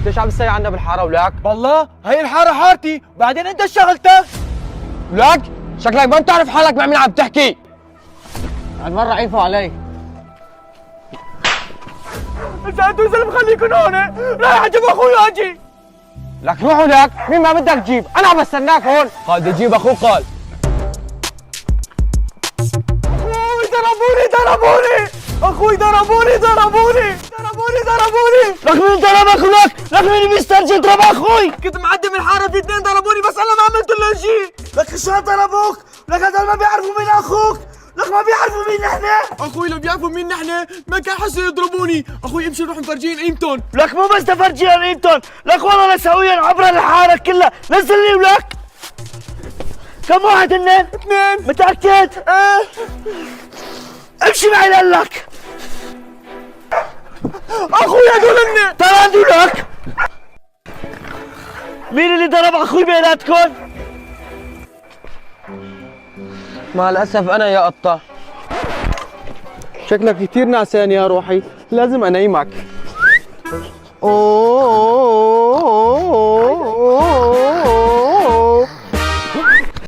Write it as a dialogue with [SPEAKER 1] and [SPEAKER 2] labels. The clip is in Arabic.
[SPEAKER 1] ليش عم تسيء عنا بالحاره ولك؟
[SPEAKER 2] والله هي الحاره حارتي، بعدين انت اشتغلتها.
[SPEAKER 1] ولك شكلك ما بتعرف حالك مع مين عم تحكي. هالمره عيفوا علي.
[SPEAKER 2] اذا انتوا زلمه خليكن هون، رايح اجيب اخوي اجي.
[SPEAKER 1] لك روحوا لك، مين ما بدك تجيب؟ انا عم بستناك هون.
[SPEAKER 2] قال بدي اجيب اخوه قال. اخوي ضربوني اخوي ضربوني لك مين ضربك ولك؟ لك مين بيسترجي ضرب اخوي؟ كنت معدي من الحاره في اثنين ضربوني بس انا ما عملت لهم شيء. لك شو ضربوك؟ لك هذول ما بيعرفوا مين اخوك، لك ما بيعرفوا مين نحن. اخوي لو بيعرفوا مين نحن ما كان حسوا يضربوني. اخوي امشي نروح نفرجيهم قيمتهم. لك مو بس تفرجيهم قيمتهم، لك والله لسويهم عبر الحاره كلها. نزلني ولك. كم واحد هن؟ اثنين. متأكد؟ ايه. امشي معي لك. اخوي هدول هن. ترى هدولك. مين اللي ضرب اخوي بيناتكم؟
[SPEAKER 1] مع الاسف انا يا قطه. شكلك كثير نعسان يا روحي، لازم انيمك. اوه